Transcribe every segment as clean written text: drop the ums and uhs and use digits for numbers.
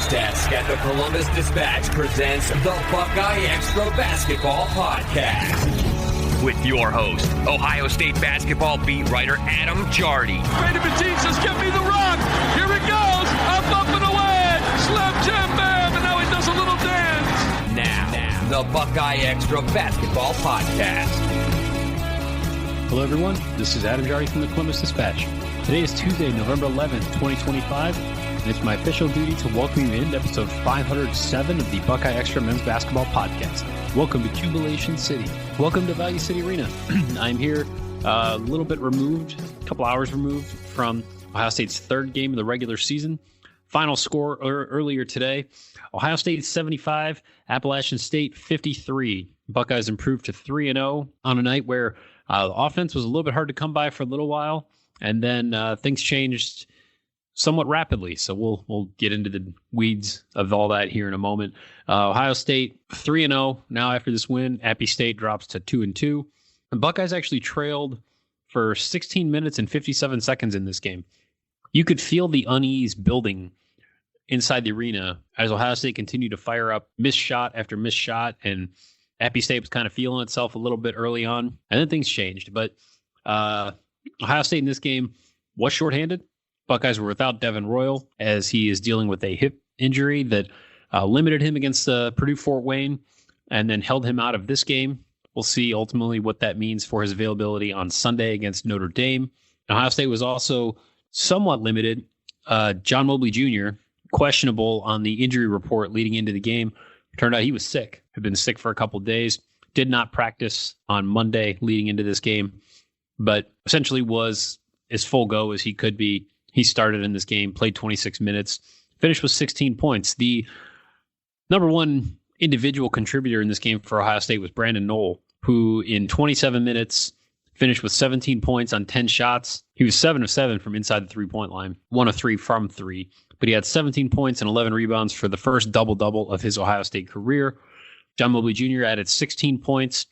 News Desk at the Columbus Dispatch presents the BuckeyeXtra Basketball Podcast. With your host, Ohio State basketball beat writer Adam Jardy. Brady Batiste says, "Give me the rock." Here it goes. Up and away. Slam jam bam. And now he does a little dance. Now, the BuckeyeXtra Basketball Podcast. Hello, everyone. This is Adam Jardy from the Columbus Dispatch. Today is Tuesday, November 11th, 2025, and it's my official duty to welcome you into episode 507 of the BuckeyeXtra Men's Basketball Podcast. Welcome to Jubilation City. Welcome to Value City Arena. I'm here a little bit removed, a couple hours removed from Ohio State's third game of the regular season. Final score earlier today, Ohio State 75, Appalachian State 53. Buckeyes improved to 3-0 on a night where the offense was a little bit hard to come by for a little while, and then things changed somewhat rapidly. So we'll get into the weeds of all that here in a moment. Ohio State 3-0 now after this win. Appy State drops to 2-2. The Buckeyes actually trailed for 16 minutes and 57 seconds in this game. You could feel the unease building inside the arena as Ohio State continued to fire up missed shot after missed shot, and Appy State was kind of feeling itself a little bit early on, and then things changed. But Ohio State in this game was shorthanded. Buckeyes were without Devin Royal as he is dealing with a hip injury that limited him against Purdue Fort Wayne and then held him out of this game. We'll see ultimately what that means for his availability on Sunday against Notre Dame. Ohio State was also somewhat limited. John Mobley Jr., questionable on the injury report leading into the game. Turned out he was sick, had been sick for a couple of days, did not practice on Monday leading into this game, but essentially was as full go as he could be. He started in this game, played 26 minutes, finished with 16 points. The number one individual contributor in this game for Ohio State was Brandon Knoll, who in 27 minutes finished with 17 points on 10 shots. He was 7 of 7 from inside the three-point line, 1 of 3 from 3. But he had 17 points and 11 rebounds for the first double-double of his Ohio State career. John Mobley Jr. added 16 points.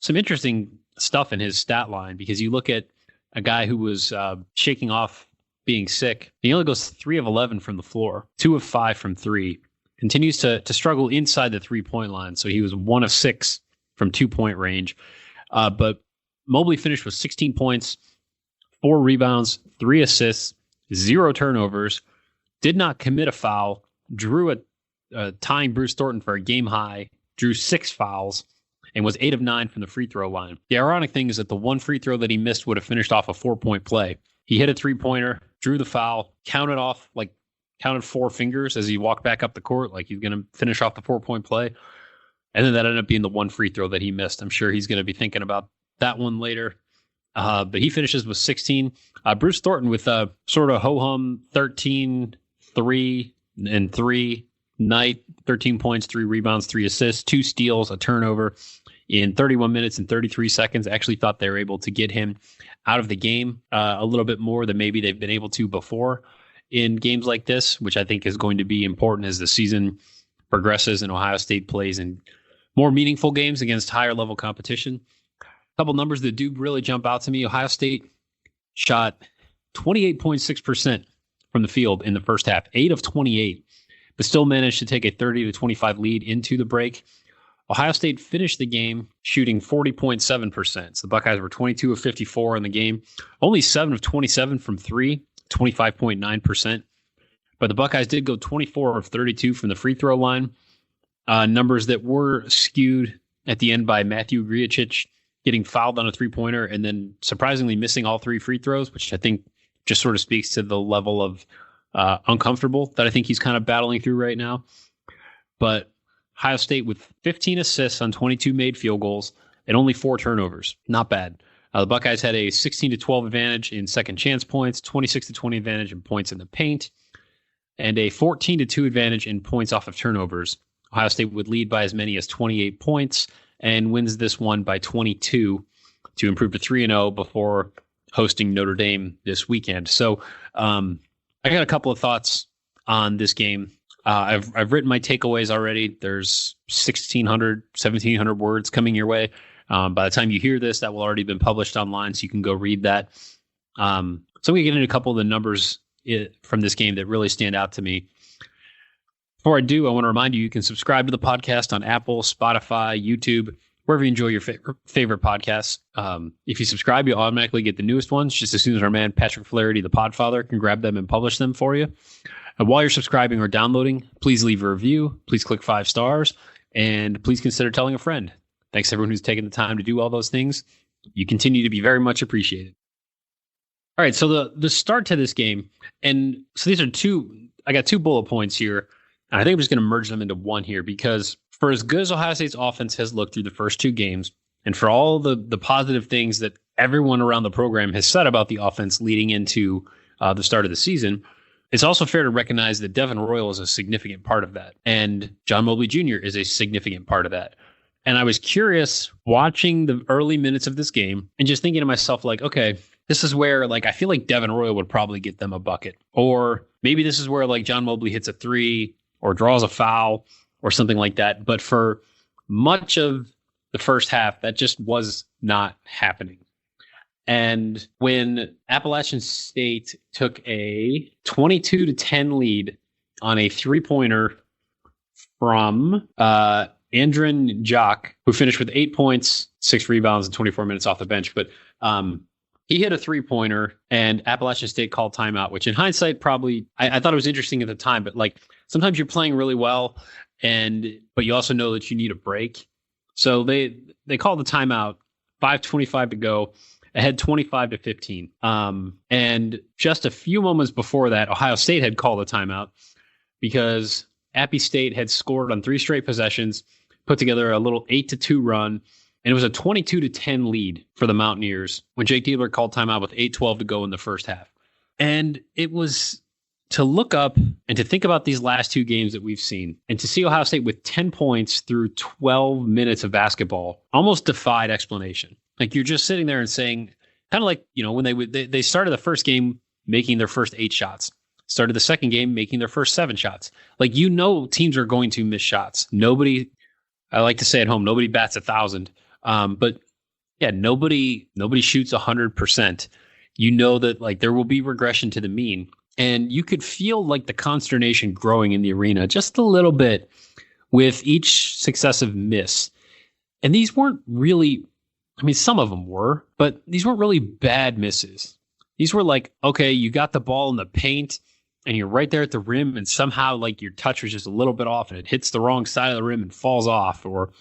Some interesting stuff in his stat line, because you look at a guy who was shaking off being sick. He only goes 3 of 11 from the floor, 2 of 5 from 3. Continues to struggle inside the three-point line, so he was 1 of 6 from two-point range. But Mobley finished with 16 points, 4 rebounds, 3 assists, 0 turnovers, did not commit a foul, drew tying Bruce Thornton for a game high, drew 6 fouls, and was 8 of 9 from the free throw line. The ironic thing is that the one free throw that he missed would have finished off a 4-point play. He hit a three-pointer, drew the foul, counted 4 fingers as he walked back up the court, like he's going to finish off the 4-point play. And then that ended up being the one free throw that he missed. I'm sure he's going to be thinking about that one later. But he finishes with 16. Bruce Thornton with a sort of ho-hum 13, 3, and 3 night, 13 points, 3 rebounds, 3 assists, 2 steals, a turnover in 31 minutes and 33 seconds. I actually thought they were able to get him out of the game a little bit more than maybe they've been able to before in games like this, which I think is going to be important as the season progresses and Ohio State plays in more meaningful games against higher level competition. A couple numbers that do really jump out to me. Ohio State shot 28.6% from the field in the first half, 8 of 28, but still managed to take a 30-25 lead into the break. Ohio State finished the game shooting 40.7%. So the Buckeyes were 22 of 54 in the game, only 7 of 27 from 3, 25.9%. But the Buckeyes did go 24 of 32 from the free throw line. Numbers that were skewed at the end by Matthew Griachich getting fouled on a three-pointer and then surprisingly missing all 3 free throws, which I think just sort of speaks to the level of uncomfortable that I think he's kind of battling through right now. But Ohio State with 15 assists on 22 made field goals and only 4 turnovers. Not bad. The Buckeyes had a 16-12 advantage in second chance points, 26-20 advantage in points in the paint, and a 14-2 advantage in points off of turnovers. Ohio State would lead by as many as 28 points and wins this one by 22 to improve to 3-0 before hosting Notre Dame this weekend. So I got a couple of thoughts on this game. I've written my takeaways already. There's 1,600, 1,700 words coming your way. By the time you hear this, that will already been published online, so you can go read that. So I'm going to get into a couple of the numbers from this game that really stand out to me. Before I do, I want to remind you can subscribe to the podcast on Apple, Spotify, YouTube, wherever you enjoy your favorite podcasts. If you subscribe, you automatically get the newest ones just as soon as our man Patrick Flaherty, the Podfather, can grab them and publish them for you. And while you're subscribing or downloading, please leave a review. Please click 5 stars. And please consider telling a friend. Thanks to everyone who's taken the time to do all those things. You continue to be very much appreciated. All right, so the start to this game, and so these are I got 2 bullet points here. And I think I'm just going to merge them into one here because for as good as Ohio State's offense has looked through the first 2 games, and for all the positive things that everyone around the program has said about the offense leading into the start of the season, it's also fair to recognize that Devin Royal is a significant part of that, and John Mobley Jr. is a significant part of that. And I was curious watching the early minutes of this game and just thinking to myself, like, okay, this is where, like, I feel like Devin Royal would probably get them a bucket. Or maybe this is where, like, John Mobley hits a 3 or draws a foul or something like that. But for much of the first half, that just was not happening. And when Appalachian State took a 22-10 lead on a 3-pointer from Andren Jock, who finished with 8 points, 6 rebounds, and 24 minutes off the bench. But he hit a 3-pointer, and Appalachian State called timeout, which in hindsight probably I thought it was interesting at the time. But like sometimes you're playing really well, but you also know that you need a break. So they called the timeout, 5:25 to go, ahead 25-15. And just a few moments before that, Ohio State had called a timeout because Appy State had scored on 3 straight possessions, put together a little 8-2 run, and it was a 22-10 lead for the Mountaineers when Jake Diebler called timeout with 8:12 to go in the first half. And it was to look up and to think about these last 2 games that we've seen and to see Ohio State with 10 points through 12 minutes of basketball almost defied explanation. Like you're just sitting there and saying, kind of like, you know, when they started the first game making their first 8 shots, started the second game making their first 7 shots. Like, you know, teams are going to miss shots. Nobody, I like to say at home, nobody bats 1,000. But yeah, nobody shoots 100%. You know that like there will be regression to the mean. And you could feel like the consternation growing in the arena just a little bit with each successive miss. And these weren't really, I mean, some of them were, but these weren't really bad misses. These were like, okay, you got the ball in the paint and you're right there at the rim and somehow like your touch was just a little bit off and it hits the wrong side of the rim and falls off. Or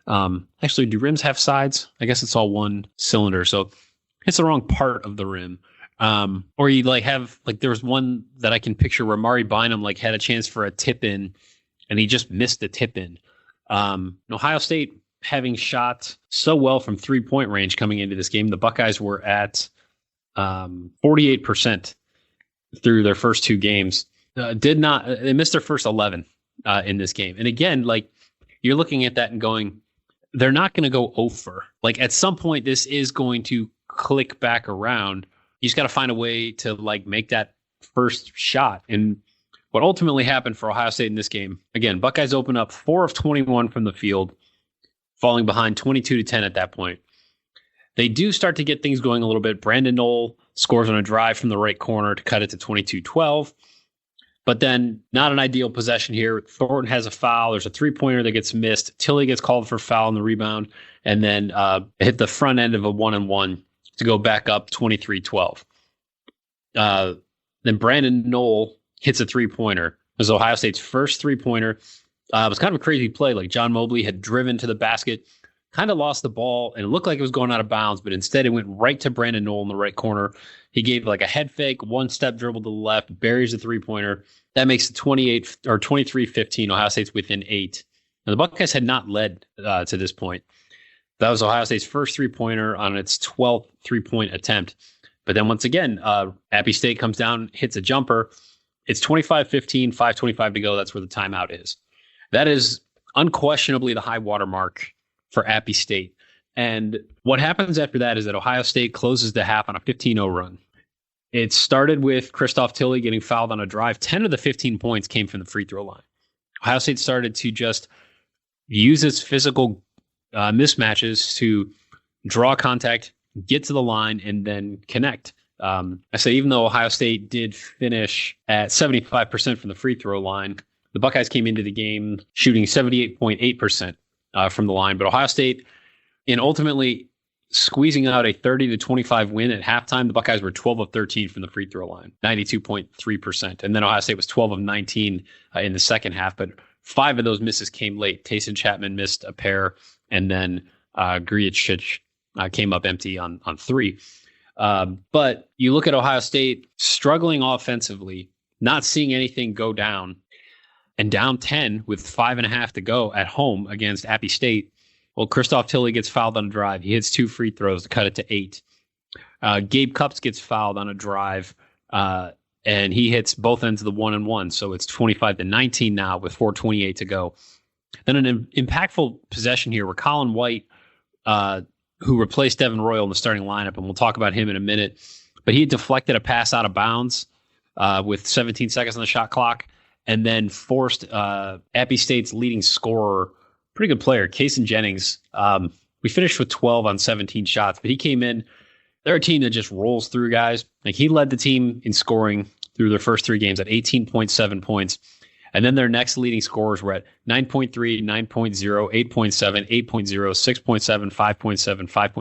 actually, do rims have sides? I guess it's all one cylinder. So it's the wrong part of the rim. Or you like have like there was one that I can picture where Mari Bynum like had a chance for a tip in and he just missed the tip in. Ohio State having shot so well from 3-point range coming into this game, the Buckeyes were at 48% through their first 2 games. They missed their first 11 in this game. And again, like you're looking at that and going, they're not going to go over. Like at some point, this is going to click back around. You just got to find a way to like make that first shot. And what ultimately happened for Ohio State in this game, again, Buckeyes open up 4 of 21 from the field, falling behind 22-10 at that point. They do start to get things going a little bit. Brandon Knoll scores on a drive from the right corner to cut it to 22-12. But then not an ideal possession here. Thornton has a foul. There's a 3-pointer that gets missed. Tilly gets called for foul on the rebound. And then hit the front end of a 1-and-1 to go back up 23-12. Then Brandon Knoll hits a 3-pointer. It was Ohio State's first 3-pointer. It was kind of a crazy play. Like John Mobley had driven to the basket, kind of lost the ball, and it looked like it was going out of bounds, but instead it went right to Brandon Knoll in the right corner. He gave like a head fake, 1-step dribble to the left, buries the 3-pointer. That makes it 23-15. Ohio State's within 8. Now, the Buckeyes had not led to this point. That was Ohio State's first 3-pointer on its 12th 3-point attempt. But then once again, Appy State comes down, hits a jumper. It's 25-15, 5:25 to go. That's where the timeout is. That is unquestionably the high water mark for Appy State. And what happens after that is that Ohio State closes the half on a 15-0 run. It started with Christoph Tilly getting fouled on a drive. 10 of the 15 points came from the free throw line. Ohio State started to just use its physical mismatches to draw contact, get to the line, and then connect. I say even though Ohio State did finish at 75% from the free throw line, The Buckeyes came into the game shooting 78.8% from the line, but Ohio State, in ultimately squeezing out a 30-25 win at halftime, the Buckeyes were 12 of 13 from the free throw line, 92.3%. And then Ohio State was 12 of 19 in the second half, but 5 of those misses came late. Tayson Chapman missed a pair, and then Grijic came up empty on 3. But you look at Ohio State struggling offensively, not seeing anything go down, and down 10 with 5.5 to go at home against Appy State. Well, Christoph Tilley gets fouled on a drive. He hits 2 free throws to cut it to 8. Gabe Cupps gets fouled on a drive, and he hits both ends of the 1-and-1. So it's 25-19 now with 4:28 to go. Then an impactful possession here where Colin White, who replaced Devin Royal in the starting lineup, and we'll talk about him in a minute, but he deflected a pass out of bounds with 17 seconds on the shot clock, and then forced Appy State's leading scorer, pretty good player, Kaysen Jennings. We finished with 12 on 17 shots, but he came in. They're a team that just rolls through guys. Like, he led the team in scoring through their first 3 games at 18.7 points. And then their next leading scorers were at 9.3, 9.0, 8.7, 8.0, 6.7, 5.7, 5.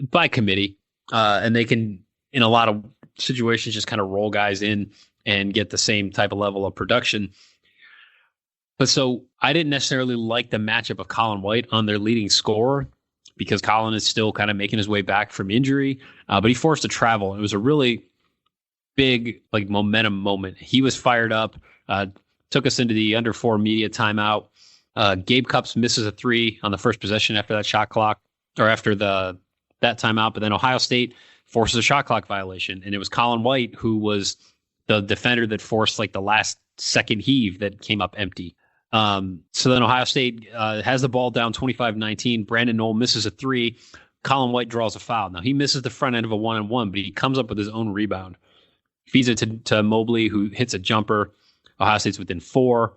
By committee. And they can, in a lot of situations, just kind of roll guys in and get the same type of level of production. But so I didn't necessarily like the matchup of Colin White on their leading scorer because Colin is still kind of making his way back from injury, but he forced to travel. It was a really big momentum moment. He was fired up, took us into the under 4 media timeout. Gabe Cupps misses a 3 on the first possession after that shot clock, or after that timeout, but then Ohio State forces a shot clock violation, and it was Colin White who was the defender that forced the last second heave that came up empty. So then Ohio State has the ball down 25-19. Brandon Knoll misses a 3. Colin White draws a foul. Now, he misses the front end of a 1-and-1, but he comes up with his own rebound. Feeds it to Mobley, who hits a jumper. Ohio State's within 4.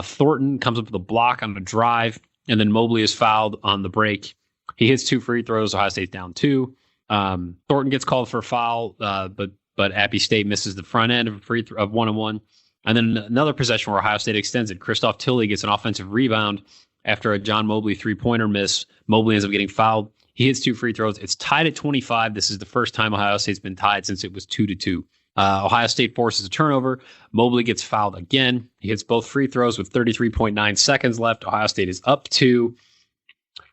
Thornton comes up with a block on the drive, and then Mobley is fouled on the break. He hits 2 free throws. Ohio State's down 2. Thornton gets called for a foul, but Appy State misses the front end of a free throw of 1-and-1. And then another possession where Ohio State extends it. Christoph Tilley gets an offensive rebound after a John Mobley 3-pointer miss. Mobley ends up getting fouled. He hits 2 free throws. It's tied at 25. This is the first time Ohio State's been tied since it was 2-2. Ohio State forces a turnover. Mobley gets fouled again. He hits both free throws with 33.9 seconds left. Ohio State is up 2.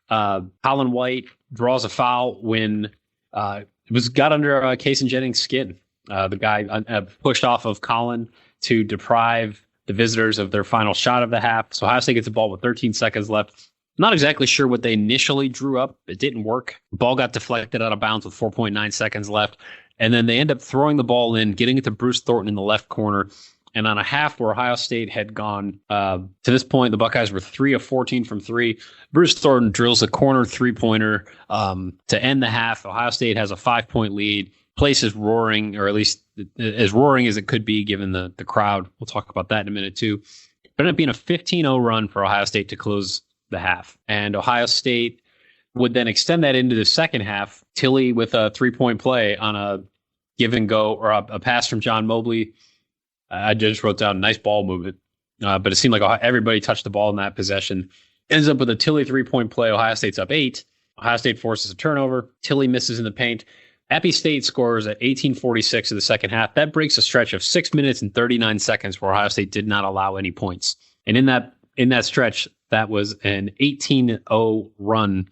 Colin White draws a foul when it got under Kaysen Jennings' skin. The guy pushed off of Colin to deprive the visitors of their final shot of the half. So Ohio State gets the ball with 13 seconds left. Not exactly sure what they initially drew up. It didn't work. The ball got deflected out of bounds with 4.9 seconds left. And then they end up throwing the ball in, getting it to Bruce Thornton in the left corner. And on a half where Ohio State had gone, to this point, the Buckeyes were 3 of 14 from 3. Bruce Thornton drills a corner 3-pointer to end the half. Ohio State has a 5-point lead. Place is roaring, or at least as roaring as it could be given the crowd. We'll talk about that in a minute too. But it ended up being a 15-0 run for Ohio State to close the half. And Ohio State would then extend that into the second half. Tilley with a 3-point play on a give and go, or a pass from John Mobley. I just wrote down nice ball movement. But it seemed like everybody touched the ball in that possession. Ends up with a Tilley 3-point play. Ohio State's up 8. Ohio State forces a turnover. Tilley misses in the paint. Appy State scores at 18:46 of the second half. That breaks a stretch of 6 minutes and 39 seconds where Ohio State did not allow any points. And in that stretch, that was an 18-0 run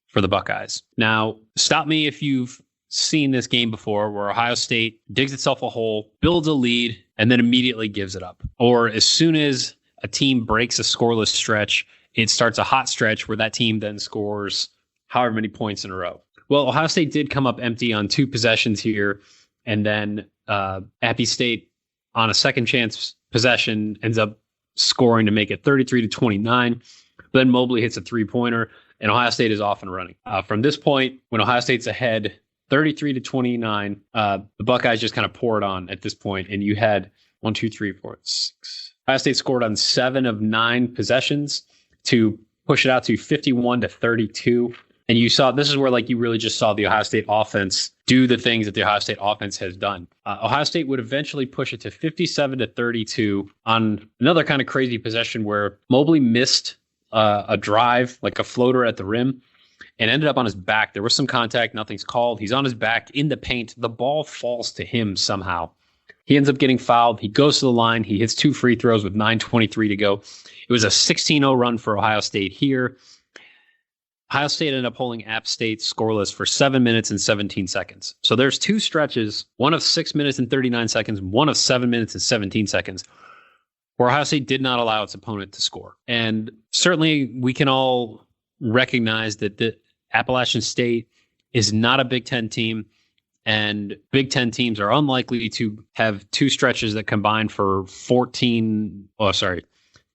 for the Buckeyes. Now, stop me if you've seen this game before where Ohio State digs itself a hole, builds a lead, and then immediately gives it up. Or as soon as a team breaks a scoreless stretch, it starts a hot stretch where that team then scores however many points in a row. Well, Ohio State did come up empty on 2 possessions here, and then Appy State on a second chance possession ends up scoring to make it 33-29. Then Mobley hits a 3-pointer, and Ohio State is off and running. From this point, when Ohio State's ahead 33-29, the Buckeyes just kind of poured on at this point, and you had 1, 2, 3, 4, 6. Ohio State scored on 7 of 9 possessions to push it out to 51-32. And you saw, this is where like you really just saw the Ohio State offense do the things that the Ohio State offense has done. Ohio State would eventually push it to 57-32 on another kind of crazy possession where Mobley missed a drive, like a floater at the rim, and ended up on his back. There was some contact, nothing's called. He's on his back in the paint. The ball falls to him somehow. He ends up getting fouled. He goes to the line. He hits 2 free throws with 9:23 to go. It was a 16-0 run for Ohio State here. Ohio State ended up holding App State scoreless for 7 minutes and 17 seconds. So there's 2 stretches, one of 6 minutes and 39 seconds, one of 7 minutes and 17 seconds, where Ohio State did not allow its opponent to score. And certainly we can all recognize that the Appalachian State is not a Big Ten team, and Big Ten teams are unlikely to have 2 stretches that combine for 13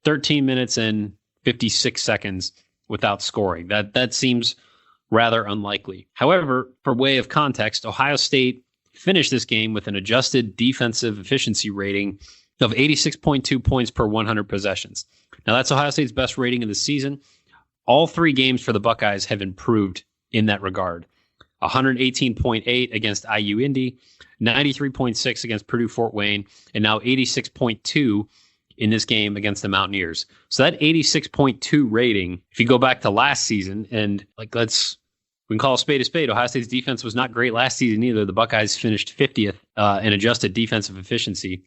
minutes and 56 seconds without scoring. That seems rather unlikely. However, for way of context, Ohio State finished this game with an adjusted defensive efficiency rating of 86.2 points per 100 possessions. Now, that's Ohio State's best rating of the season. All 3 games for the Buckeyes have improved in that regard. 118.8 against IU Indy, 93.6 against Purdue Fort Wayne, and now 86.2 in this game against the Mountaineers. So that 86.2 rating, if you go back to last season, and we can call a spade, Ohio State's defense was not great last season either. The Buckeyes finished 50th in adjusted defensive efficiency,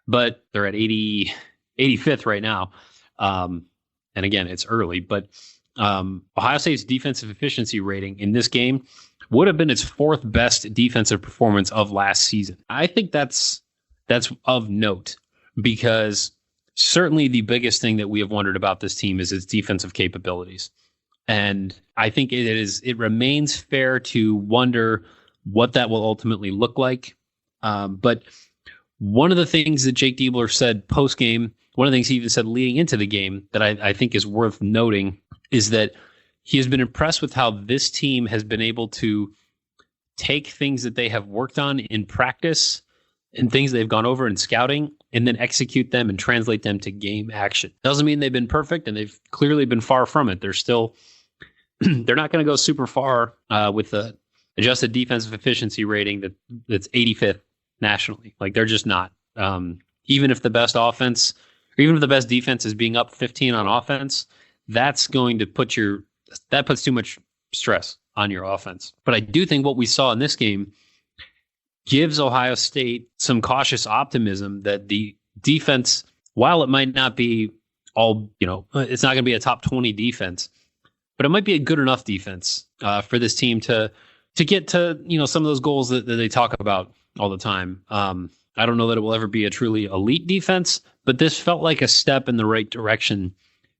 but they're at 85th right now. And again, it's early, but Ohio State's defensive efficiency rating in this game would have been its 4th best defensive performance of last season. I think that's of note, because certainly the biggest thing that we have wondered about this team is its defensive capabilities. And I think it remains fair to wonder what that will ultimately look like. But one of the things that Jake Diebler said post-game, one of the things he even said leading into the game that I think is worth noting, is that he has been impressed with how this team has been able to take things that they have worked on in practice and things they've gone over in scouting and then execute them and translate them to game action. Doesn't mean they've been perfect, and they've clearly been far from it. They're still, they're not going to go super far with the adjusted defensive efficiency rating that's 85th nationally. Like, they're just not. Even if the best offense, or even if the best defense is being up 15 on offense, that's going to that puts too much stress on your offense. But I do think what we saw in this game gives Ohio State some cautious optimism that the defense, while it might not be all, it's not going to be a top 20 defense, but it might be a good enough defense for this team to get to, some of those goals that they talk about all the time. I don't know that it will ever be a truly elite defense, but this felt like a step in the right direction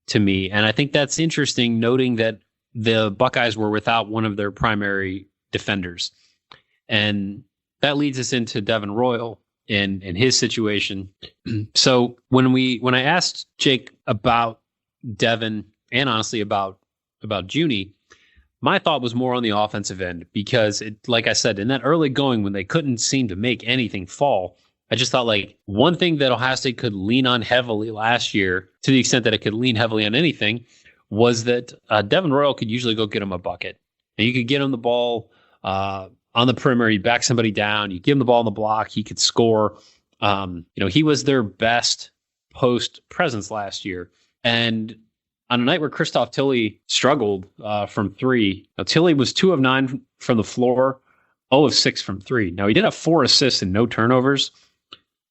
to me. And I think that's interesting, noting that the Buckeyes were without one of their primary defenders. And that leads us into Devin Royal and his situation. So when I asked Jake about Devin, and honestly about Junie, my thought was more on the offensive end, because like I said, in that early going when they couldn't seem to make anything fall, I just thought, like, one thing that Ohio State could lean on heavily last year, to the extent that it could lean heavily on anything, was that Devin Royal could usually go get him a bucket. And you could get him the ball on the perimeter, you back somebody down, you give him the ball on the block, he could score. He was their best post presence last year. And on a night where Christoph Tilley struggled from 3, Tilley was 2 of 9 from the floor, 0 of 6 from 3. Now, he did have 4 assists and no turnovers,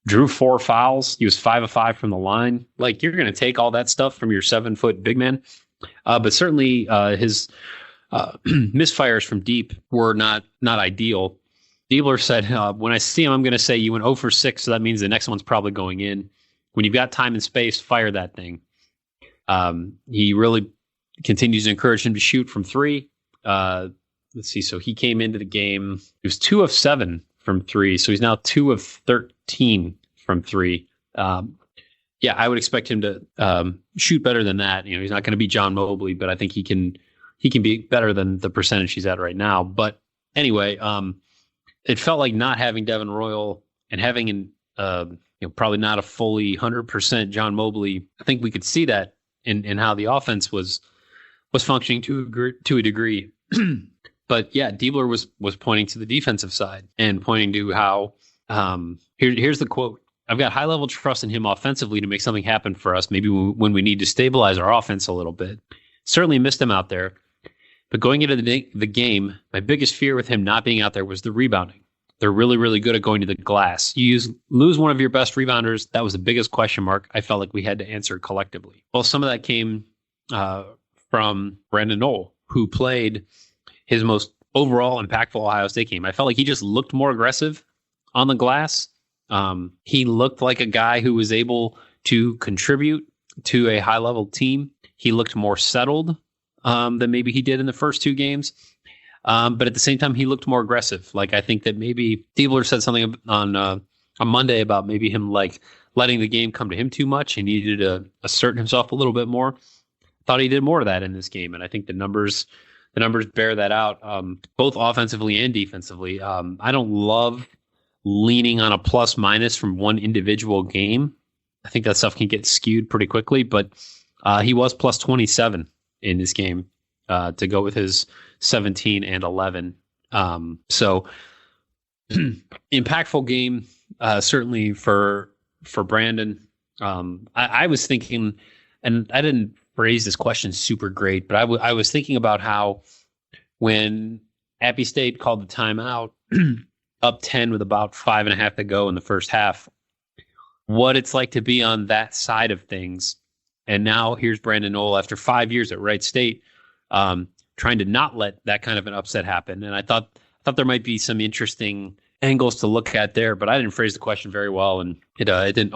drew 4 fouls. He was 5 of 5 from the line. Like, you're going to take all that stuff from your 7-foot big man. But certainly his misfires from deep were not ideal. Diebler said, when I see him, I'm going to say you went 0 for 6, so that means the next one's probably going in. When you've got time and space, fire that thing. He really continues to encourage him to shoot from 3. Let's see. So he came into the game. He was 2 of 7 from 3. So he's now 2 of 13 from 3. I would expect him to shoot better than that. He's not going to be John Mobley, but I think he can be better than the percentage he's at right now. But anyway, it felt like not having Devin Royal and having probably not a fully 100% John Mobley. I think we could see that in how the offense was functioning to a degree. But yeah, Diebler was pointing to the defensive side and pointing to how here's the quote. I've got high level trust in him offensively to make something happen for us. Maybe when we need to stabilize our offense a little bit. Certainly missed him out there. But going into the game, my biggest fear with him not being out there was the rebounding. They're really, really good at going to the glass. You lose one of your best rebounders. That was the biggest question mark I felt like we had to answer collectively. Well, some of that came from Brandon Knoll, who played his most overall impactful Ohio State game. I felt like he just looked more aggressive on the glass. He looked like a guy who was able to contribute to a high-level team. He looked more settled than maybe he did in the first two games. But at the same time, he looked more aggressive. Like, I think that maybe Diebler said something on Monday about maybe him like letting the game come to him too much. He needed to assert himself a little bit more. Thought he did more of that in this game, and I think the numbers bear that out, both offensively and defensively. I don't love leaning on a plus minus from one individual game. I think that stuff can get skewed pretty quickly, but he was plus 27 in this game to go with his 17 and 11. So impactful game, certainly for Brandon. I was thinking, and I didn't phrase this question super great, but I was thinking about how when Appy State called the timeout up 10 with about 5.5 to go in the first half, what it's like to be on that side of things. And now here's Brandon Knoll after 5 years at Wright State, trying to not let that kind of an upset happen. And I thought there might be some interesting angles to look at there, but I didn't phrase the question very well, and it didn't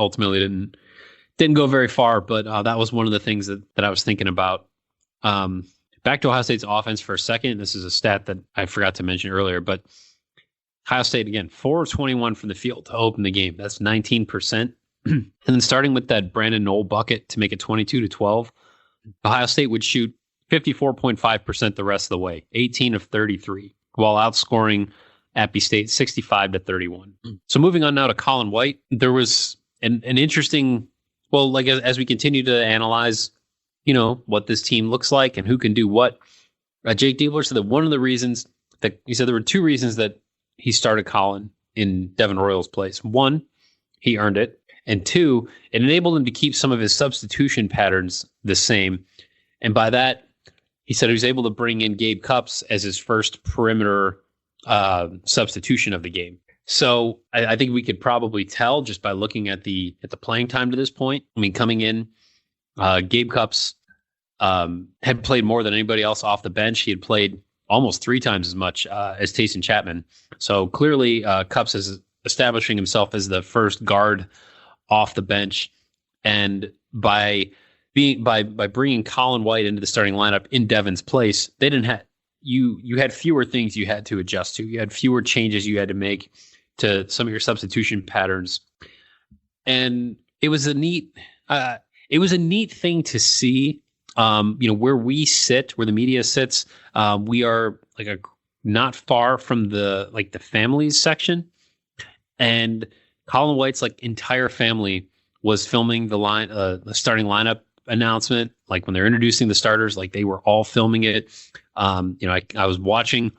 go very far. But that was one of the things that I was thinking about. Back to Ohio State's offense for a second. This is a stat that I forgot to mention earlier, but Ohio State, again, 4 of 21 from the field to open the game. That's 19%. And then starting with that Brandon Knoll bucket to make it 22-12, Ohio State would shoot 54.5% the rest of the way, 18 of 33, while outscoring Appy State 65-31. So moving on now to Colin White, there was an interesting, well, like as we continue to analyze, what this team looks like and who can do what. Jake Diebler said that one of the reasons that he said there were two reasons that he started Colin in Devin Royal's place. One, he earned it. And two, it enabled him to keep some of his substitution patterns the same. And by that, he said he was able to bring in Gabe Cupps as his first perimeter substitution of the game. So I think we could probably tell just by looking at the playing time to this point. I mean, coming in, Gabe Cupps had played more than anybody else off the bench. He had played almost 3 times as much as Tayson Chapman. So clearly, Cupps is establishing himself as the first guard off the bench, and by bringing Colin White into the starting lineup in Devin's place, they didn't have you had fewer things you had to adjust to. You had fewer changes you had to make to some of your substitution patterns, and it was a neat thing to see. Where we sit, where the media sits, we are like not far from the families section, and Colin White's entire family was filming the starting lineup announcement. Like when they're introducing the starters, they were all filming it. I was watching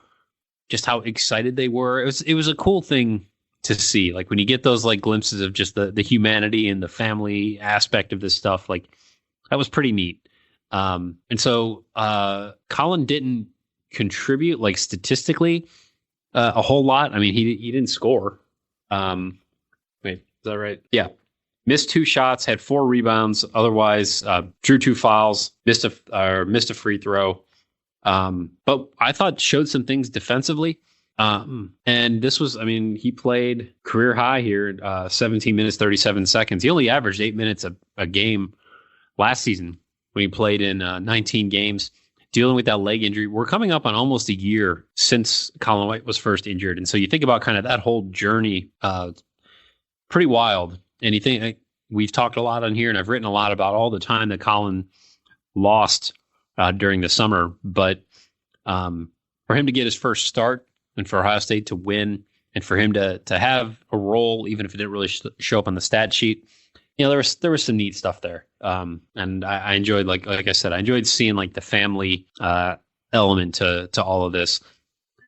just how excited they were. It was a cool thing to see. Like when you get those glimpses of just the humanity and the family aspect of this stuff, that was pretty neat. And so Colin didn't contribute statistically a whole lot. I mean, he didn't score. Wait, is that right? Yeah. Missed 2 shots, had 4 rebounds. Otherwise, drew 2 fouls, missed a free throw. But I thought showed some things defensively. And this was, he played career high here, 17 minutes, 37 seconds. He only averaged 8 minutes a game last season when he played in 19 games, dealing with that leg injury. We're coming up on almost a year since Colin White was first injured. And so you think about kind of that whole journey, pretty wild. And you think we've talked a lot on here, and I've written a lot about all the time that Colin lost during the summer. But for him to get his first start and for Ohio State to win and for him to have a role, even if it didn't really show up on the stat sheet, there was some neat stuff there. And I enjoyed, like I said, I enjoyed seeing the family element to all of this.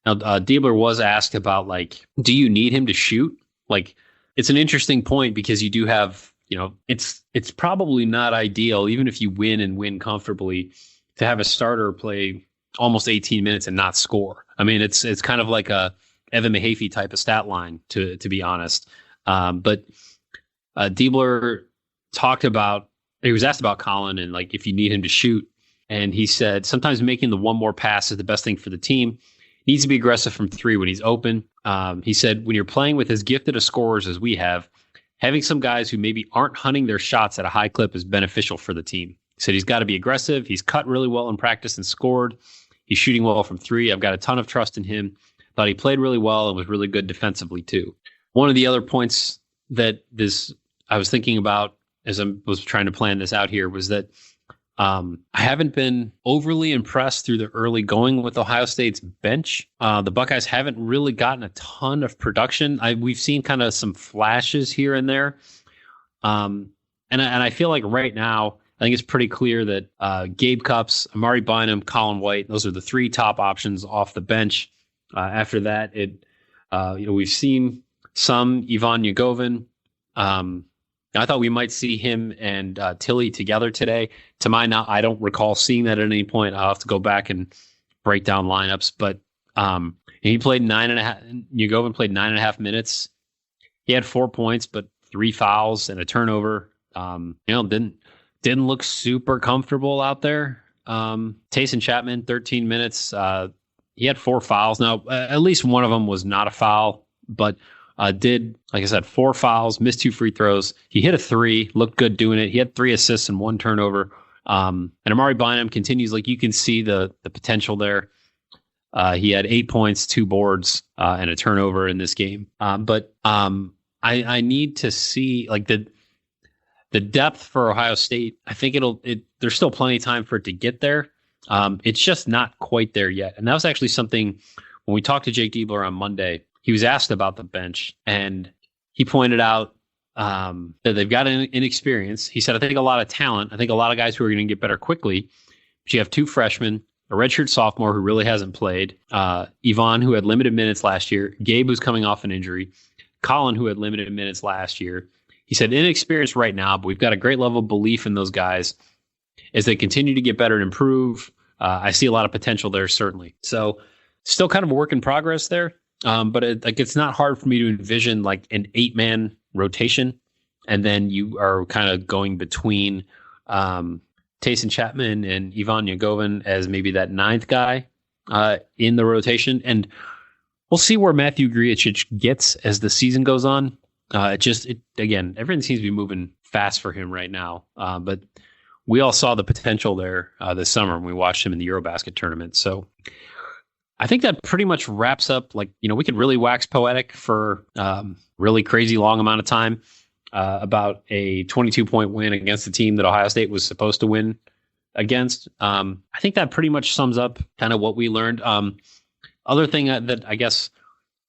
Now, Diebler was asked about, like, do you need him to shoot? Like, it's an interesting point because you do have, it's probably not ideal, even if you win and win comfortably, to have a starter play almost 18 minutes and not score. I mean, it's kind of like a Evan Mahaffey type of stat line, to be honest. But Diebler he was asked about Colin and, like, if you need him to shoot. And he said, sometimes making the one more pass is the best thing for the team. He needs to be aggressive from three when he's open. He said, when you're playing with as gifted of scorers as we have, having some guys who maybe aren't hunting their shots at a high clip is beneficial for the team. He said he's got to be aggressive. He's cut really well in practice and scored. He's shooting well from three. I've got a ton of trust in him. Thought he played really well and was really good defensively too. One of the other points that I was thinking about as I was trying to plan this out here was that I haven't been overly impressed through the early going with Ohio State's bench. The Buckeyes haven't really gotten a ton of production. We've seen kind of some flashes here and there. And I feel like right now, I think it's pretty clear that Gabe Cupps, Amari Bynum, Colin White, those are the three top options off the bench. After that, we've seen some Ivan Yagovin. I thought we might see him and Tilly together today. To my knowledge, I don't recall seeing that at any point. I'll have to go back and break down lineups. But he played 9.5. Yagovin played 9.5 minutes. He had 4 points, but 3 fouls and a turnover. Didn't look super comfortable out there. Tayson Chapman, 13 minutes. He had 4 fouls. Now, at least one of them was not a foul, but did, like I said, 4 fouls, missed 2 free throws. He hit a 3, looked good doing it. He had 3 assists and 1 turnover. And Amari Bynum continues, like, you can see the potential there. He had 8 points, 2 boards, and a turnover in this game. But I need to see, like, the depth for Ohio State. I think there's still plenty of time for it to get there. It's just not quite there yet. And that was actually something when we talked to Jake Diebler on Monday. He was asked about the bench, and he pointed out that they've got an inexperience. He said, I think a lot of talent. I think a lot of guys who are going to get better quickly. But you have 2 freshmen, a redshirt sophomore who really hasn't played, Yvonne, who had limited minutes last year, Gabe, who's coming off an injury, Colin, who had limited minutes last year. He said, inexperienced right now, but we've got a great level of belief in those guys. As they continue to get better and improve, I see a lot of potential there, certainly. So still kind of a work in progress there. But it's not hard for me to envision, like, an 8-man rotation. And then you are kind of going between Tayson Chapman and Ivan Yagovin as maybe that 9th guy in the rotation. And we'll see where Matthew Griachich gets as the season goes on. Again, everything seems to be moving fast for him right now. But we all saw the potential there this summer when we watched him in the Eurobasket tournament. So I think that pretty much wraps up, like, we could really wax poetic for really crazy long amount of time about a 22-point win against the team that Ohio State was supposed to win against. I think that pretty much sums up kind of what we learned. Other thing that I guess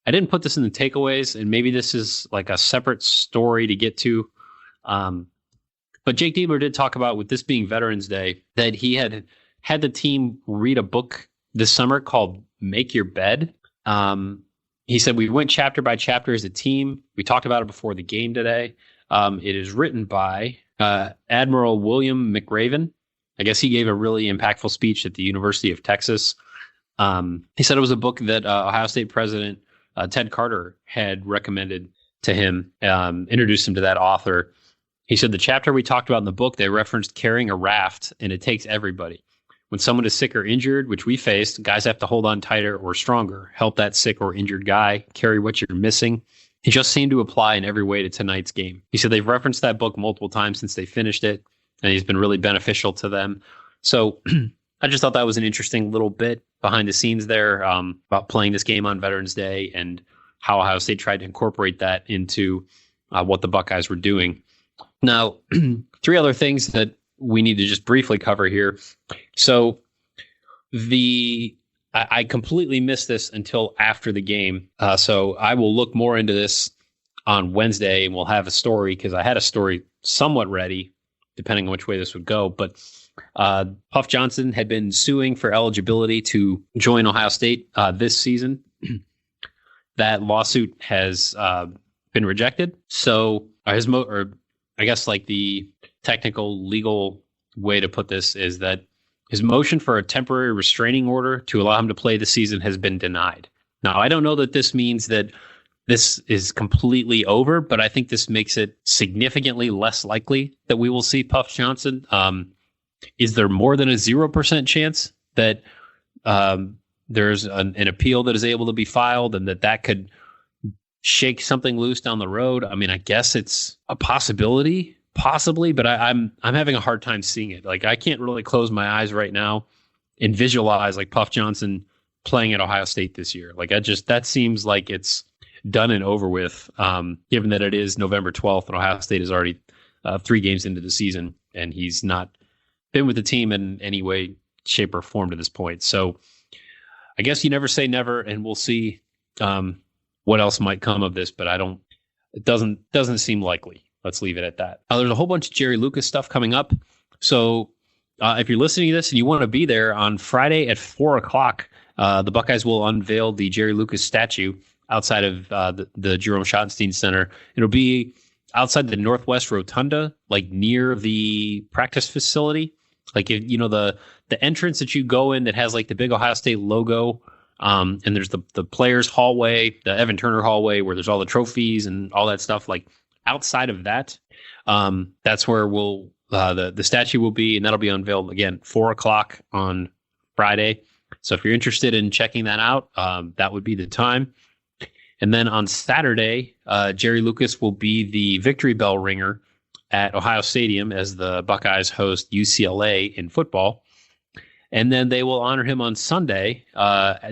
I didn't put this in the takeaways, and maybe this is like a separate story to get to. But Jake Diebler did talk about, with this being Veterans Day, that he had the team read a book this summer called Make Your Bed. He said, we went chapter by chapter as a team. We talked about it before the game today. It is written by Admiral William McRaven. I guess he gave a really impactful speech at the University of Texas. He said it was a book that Ohio State President Ted Carter had recommended to him, introduced him to that author. He said the chapter we talked about in the book, they referenced carrying a raft, and it takes everybody. When someone is sick or injured, which we faced, guys have to hold on tighter or stronger, help that sick or injured guy, carry what you're missing. It just seemed to apply in every way to tonight's game. He said they've referenced that book multiple times since they finished it, and he's been really beneficial to them. So I just thought that was an interesting little bit behind the scenes there about playing this game on Veterans Day and how Ohio State tried to incorporate that into what the Buckeyes were doing. Now, 3 other things that we need to just briefly cover here. So I completely missed this until after the game. So I will look more into this on Wednesday, and we'll have a story, because I had a story somewhat ready, depending on which way this would go. But Puff Johnson had been suing for eligibility to join Ohio State this season. That lawsuit has been rejected. So I guess like the technical legal way to put this is that his motion for a temporary restraining order to allow him to play the season has been denied. Now, I don't know that this means that this is completely over, but I think this makes it significantly less likely that we will see Puff Johnson. Is there more than a 0% chance that there's an appeal that is able to be filed and that could shake something loose down the road? I mean, I guess it's a possibility, possibly, but I'm having a hard time seeing it. Like, I can't really close my eyes right now and visualize like Puff Johnson playing at Ohio State this year. Like, that seems like it's done and over with, given that it is November 12th and Ohio State is already 3 games into the season and he's not been with the team in any way, shape, or form to this point. So I guess you never say never, and we'll see what else might come of this, but it doesn't seem likely. Let's leave it at that. There's a whole bunch of Jerry Lucas stuff coming up. So if you're listening to this and you want to be there on Friday at 4:00, the Buckeyes will unveil the Jerry Lucas statue outside of the Jerome Schottenstein Center. It'll be outside the Northwest Rotunda, like near the practice facility. Like, the entrance that you go in that has like the big Ohio State logo. And there's the players hallway, the Evan Turner hallway, where there's all the trophies and all that stuff. Like outside of that, that's where the statue will be, and that'll be unveiled again 4:00 on Friday. So if you're interested in checking that out, that would be the time. And then on Saturday, Jerry Lucas will be the victory bell ringer at Ohio Stadium as the Buckeyes host UCLA in football. And then they will honor him on Sunday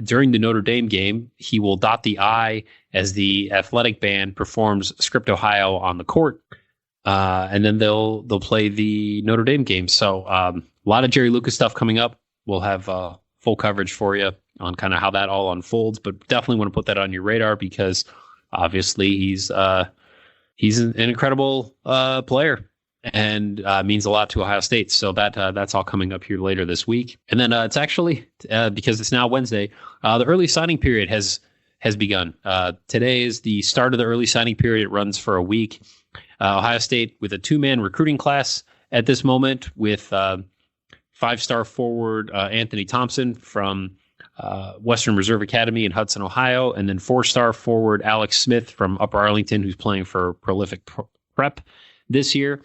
during the Notre Dame game. He will dot the I as the athletic band performs Script Ohio on the court. And then they'll play the Notre Dame game. So a lot of Jerry Lucas stuff coming up. We'll have full coverage for you on kind of how that all unfolds, but definitely want to put that on your radar because obviously he's an incredible player and means a lot to Ohio State. So that's all coming up here later this week. And then it's actually because it's now Wednesday, the early signing period has begun. Today is the start of the early signing period. It runs for a week. Ohio State with a 2-man recruiting class at this moment with 5-star forward Anthony Thompson from Western Reserve Academy in Hudson, Ohio, and then 4-star forward Alex Smith from Upper Arlington, who's playing for Prolific Prep this year.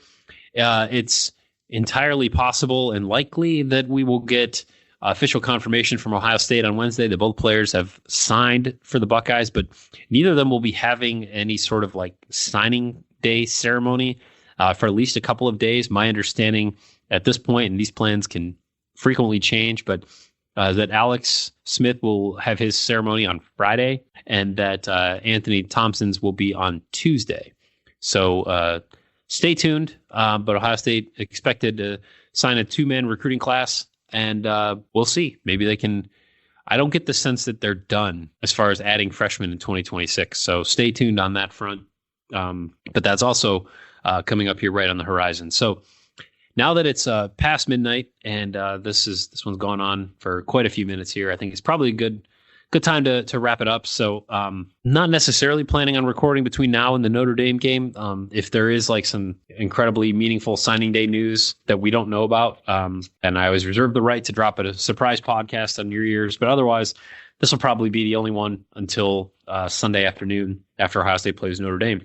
It's entirely possible and likely that we will get official confirmation from Ohio State on Wednesday that both players have signed for the Buckeyes, but neither of them will be having any sort of like signing day ceremony for at least a couple of days. My understanding at this point, and these plans can frequently change, but that Alex Smith will have his ceremony on Friday and that Anthony Thompson's will be on Tuesday. So stay tuned, but Ohio State expected to sign a 2-man recruiting class, and we'll see. Maybe they can. I don't get the sense that they're done as far as adding freshmen in 2026, so stay tuned on that front. But that's also coming up here right on the horizon. So now that it's past midnight and this one's gone on for quite a few minutes here, I think it's probably a good time to wrap it up. So not necessarily planning on recording between now and the Notre Dame game. If there is like some incredibly meaningful signing day news that we don't know about, and I always reserve the right to drop a surprise podcast on your ears, but otherwise this will probably be the only one until Sunday afternoon after Ohio State plays Notre Dame.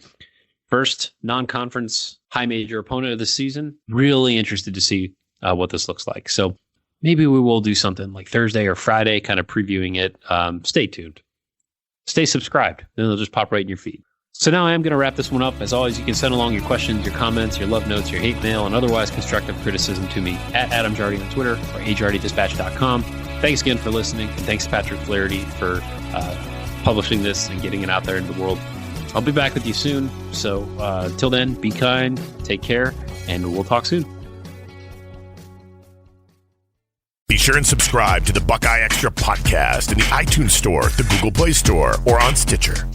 First non-conference high major opponent of the season. Really interested to see what this looks like. So maybe we will do something like Thursday or Friday, kind of previewing it. Stay tuned. Stay subscribed. Then they'll just pop right in your feed. So now I am going to wrap this one up. As always, you can send along your questions, your comments, your love notes, your hate mail, and otherwise constructive criticism to me at Adam Jardy on Twitter or ajardydispatch.com. Thanks again for listening. And thanks to Patrick Flaherty for publishing this and getting it out there into the world. I'll be back with you soon. So until then, be kind, take care, and we'll talk soon. Be sure and subscribe to the Buckeye Extra podcast in the iTunes Store, the Google Play Store, or on Stitcher.